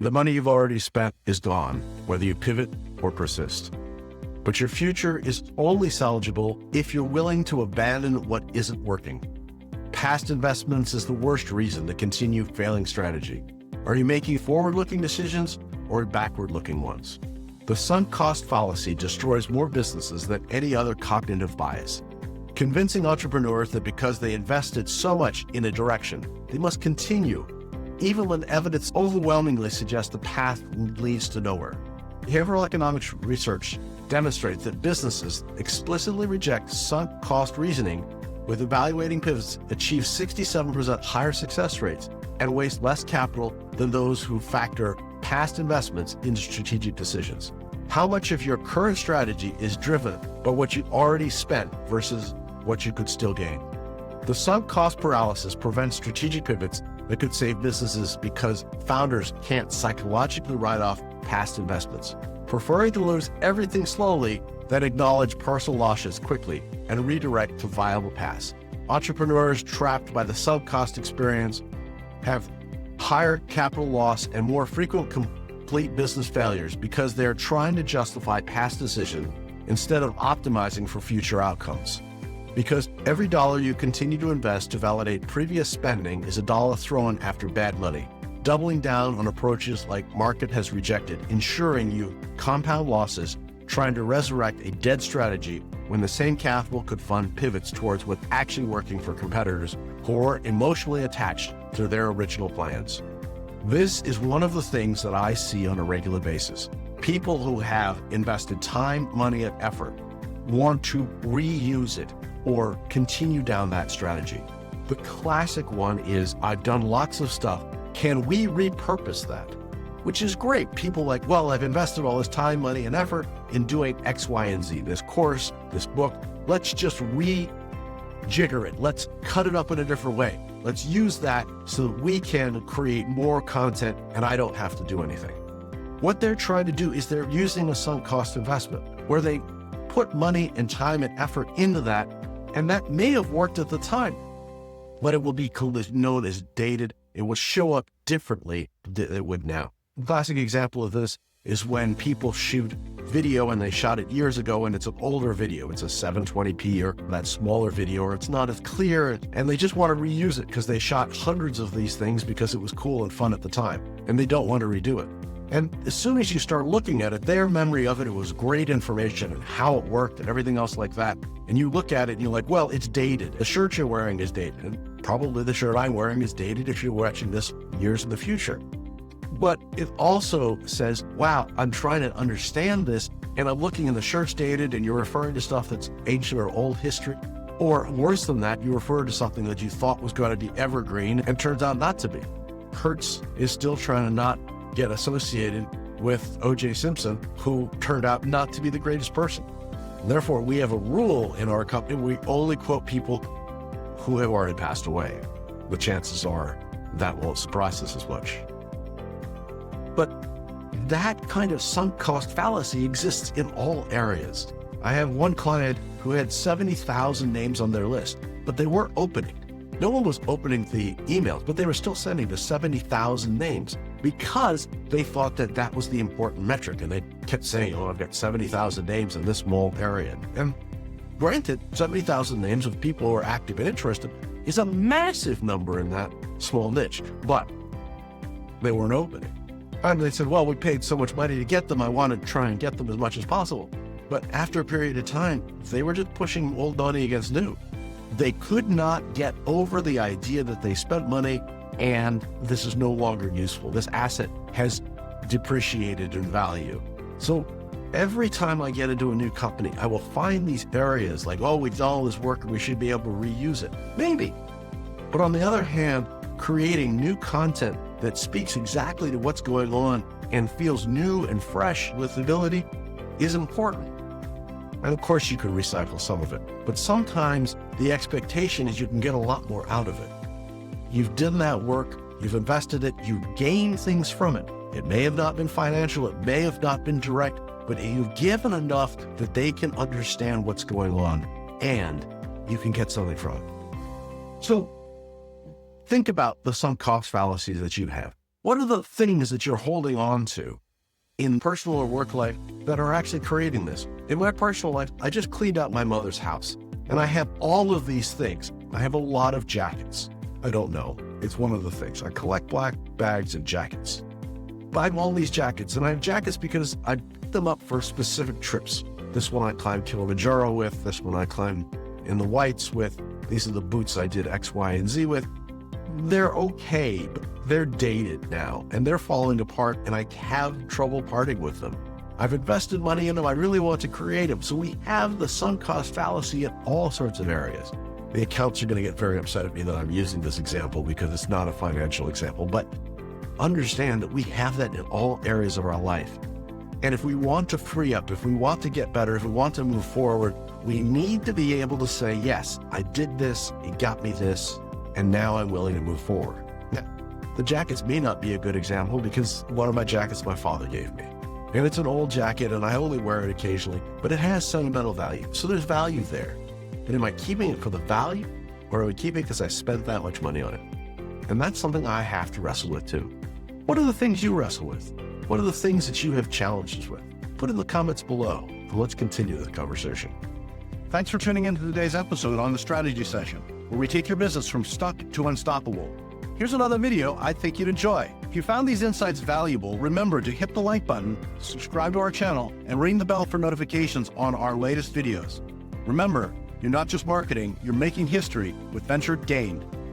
The money you've already spent is gone, whether you pivot or persist. But your future is only salvageable if you're willing to abandon what isn't working. Past investments is the worst reason to continue failing strategy. Are you making forward-looking decisions or backward-looking ones? The sunk cost fallacy destroys more businesses than any other cognitive bias. Convincing entrepreneurs that because they invested so much in a direction, they must continue, even when evidence overwhelmingly suggests the path leads to nowhere. Behavioral economics research demonstrates that businesses explicitly reject sunk cost reasoning with evaluating pivots achieve 67% higher success rates and waste less capital than those who factor past investments into strategic decisions. How much of your current strategy is driven by what you already spent versus what you could still gain? The sunk cost paralysis prevents strategic pivots that could save businesses because founders can't psychologically write off past investments, preferring to lose everything slowly than acknowledge personal losses quickly and redirect to viable paths. Entrepreneurs trapped by the sunk cost experience have higher capital loss and more frequent complete business failures because they're trying to justify past decisions instead of optimizing for future outcomes. Because every dollar you continue to invest to validate previous spending is a dollar thrown after bad money. Doubling down on approaches like market has rejected, ensuring you compound losses, trying to resurrect a dead strategy when the same capital could fund pivots towards what's actually working for competitors who are emotionally attached to their original plans. This is one of the things that I see on a regular basis. People who have invested time, money, and effort want to reuse it or continue down that strategy. The classic one is, I've done lots of stuff. Can we repurpose that? Which is great. People like, well, I've invested all this time, money, and effort in doing X, Y, and Z, this course, this book. Let's just rejigger it. Let's cut it up in a different way. Let's use that so that we can create more content and I don't have to do anything. What they're trying to do is they're using a sunk cost investment where they put money and time and effort into that, and that may have worked at the time, but it will be known as dated. It will show up differently than it would now. A classic example of this is when people shoot video and they shot it years ago and it's an older video. It's a 720p or that smaller video, or it's not as clear, and they just want to reuse it because they shot hundreds of these things because it was cool and fun at the time, and they don't want to redo it. And as soon as you start looking at it, their memory of it was great information and how it worked and everything else like that. And you look at it and you're like, well, it's dated. The shirt you're wearing is dated. And probably the shirt I'm wearing is dated if you're watching this years in the future. But it also says, wow, I'm trying to understand this and I'm looking and the shirt's dated and you're referring to stuff that's ancient or old history. Or worse than that, you refer to something that you thought was going to be evergreen and turns out not to be. Hertz is still trying to not get associated with O.J. Simpson, who turned out not to be the greatest person. Therefore, we have a rule in our company. We only quote people who have already passed away. The chances are that won't surprise us as much. But that kind of sunk cost fallacy exists in all areas. I have one client who had 70,000 names on their list, but they weren't opening. No one was opening the emails, but they were still sending the 70,000 names because they thought that that was the important metric. And they kept saying, oh, I've got 70,000 names in this small area. And granted, 70,000 names of people who are active and interested is a massive number in that small niche, but they weren't opening. And they said, well, we paid so much money to get them. I want to try and get them as much as possible. But after a period of time, they were just pushing old money against new. They could not get over the idea that they spent money and this is no longer useful. This asset has depreciated in value. So every time I get into a new company, I will find these areas like, oh, we've done all this work and we should be able to reuse it. Maybe. But on the other hand, creating new content that speaks exactly to what's going on and feels new and fresh with ability is important. And of course you can recycle some of it, but sometimes the expectation is you can get a lot more out of it. You've done that work, you've invested it, you gain things from it. It may have not been financial, it may have not been direct, but you've given enough that they can understand what's going on and you can get something from it. So think about the sunk cost fallacies that you have. What are the things that you're holding on to in personal or work life that are actually creating this? In my personal life, I just cleaned out my mother's house and I have all of these things. I have a lot of jackets. I don't know. It's one of the things. I collect black bags and jackets. But I have all these jackets, and I have jackets because I picked them up for specific trips. This one I climbed Kilimanjaro with, this one I climbed in the Whites with, these are the boots I did X, Y, and Z with. They're okay, but they're dated now, and they're falling apart, and I have trouble parting with them. I've invested money in them, I really want to create them. So we have the sunk cost fallacy in all sorts of areas. The accounts are going to get very upset at me that I'm using this example because it's not a financial example, but understand that we have that in all areas of our life. And if we want to free up, if we want to get better, if we want to move forward, we need to be able to say, yes, I did this, it got me this, and now I'm willing to move forward. Now, the jackets may not be a good example because one of my jackets my father gave me. And it's an old jacket and I only wear it occasionally, but it has sentimental value. So there's value there. And am I keeping it for the value, or am I keeping it because I spent that much money on it? And that's something I have to wrestle with too. What are the things you wrestle with? What are the things that you have challenges with? Put in the comments below, and let's continue the conversation. Thanks for tuning into today's episode on the Strategy Session, where we take your business from stuck to unstoppable. Here's another video I think you'd enjoy. If you found these insights valuable, remember to hit the like button, subscribe to our channel, and ring the bell for notifications on our latest videos. Remember, you're not just marketing, you're making history with Venture Gained.